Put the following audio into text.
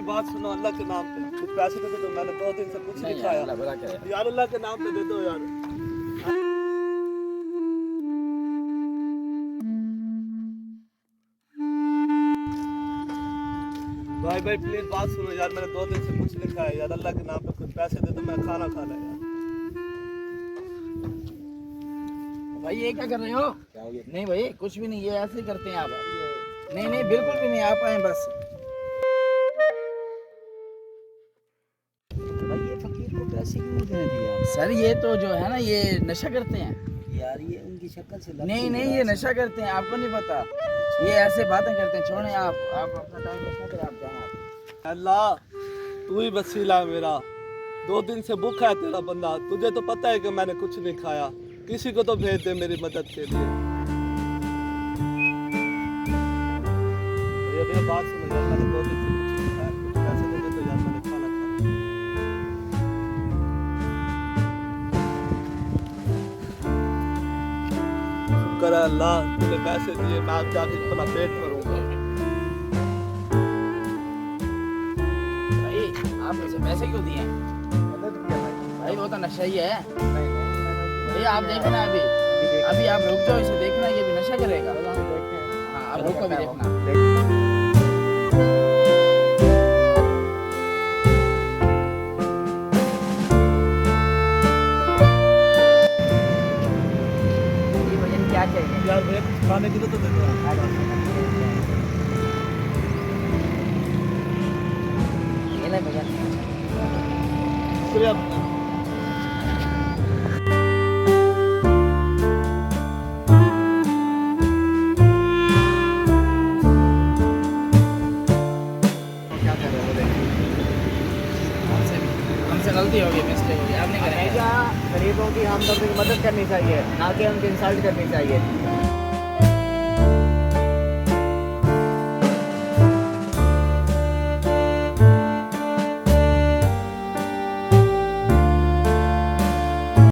मेरी बात सुनो अल्लाह के नाम पे कुछ पैसे दे दो, मैंने 2 दिन से कुछ नहीं नहीं खाया अल्लाह भला करे। यार, अल्लाह के नाम पे दे दो यार। भाई भाई प्लीज बात सुनो यार, मैंने 2 दिन से कुछ नहीं खाया यार, अल्लाह के नाम पे कुछ पैसे दे दो, मैं खाना खाना यार। भाई ये क्या कर रहे हो? क्या हो गया? नहीं भाई कुछ भी नहीं, ये ऐसे ही करते हैं आप। नहीं नहीं बिल्कुल भी नहीं, आप आए बस। भाई ये फकीर को पैसे क्यों नहीं देने दिए आप? सर ये तो जो है ना ये नशा करते हैं। यार ये उनकी शक्ल से लगता नहीं है नहीं यार। ये नशा करते हैं, आपको नहीं पता। ये ऐसे बातें करते हैं, छोड़ें आप अपना टाइम वेस्ट ना करें, आप जाएं आप। अल्लाह तू ही वसीला है मेरा, 2 दिन से भूखा है तेरा बंदा, तुझे तो पता है कि मैंने कुछ नहीं खाया, किसी को तो भेज दे मेरी मदद के लिए। ये बात सुनो यार, मैंने 2 दिन से कुछ नहीं खाया, कुछ पैसे दे दे तो यार, मैंने खाना खाना। शुक्र है अल्लाह तूने पैसे दिए, मैं अब जाके अपना पेट भरूंगा। भाई आप इसे पैसे क्यों दिए? मदद किया भाई वो तो नशा ही है। नहीं भाई आप देखना अभी आप रुक जाओ, इसे देखना ये भी नशा करेगा। हाँ आप रुको भी देखना। ये भजन क्या चाहिए? यार भैया कुछ खाने के लिए तो दे दो यार। ये ले भजन। शुक्रिया भैया। क्या कर रहे हो? देखिए हमसे गलती हो गई, मिस्टेक हो गई, आप नहीं करेंगे। हमेशा गरीबों की हमदर्दी की मदद करनी चाहिए, ना कि उनकी इंसल्ट करनी चाहिए।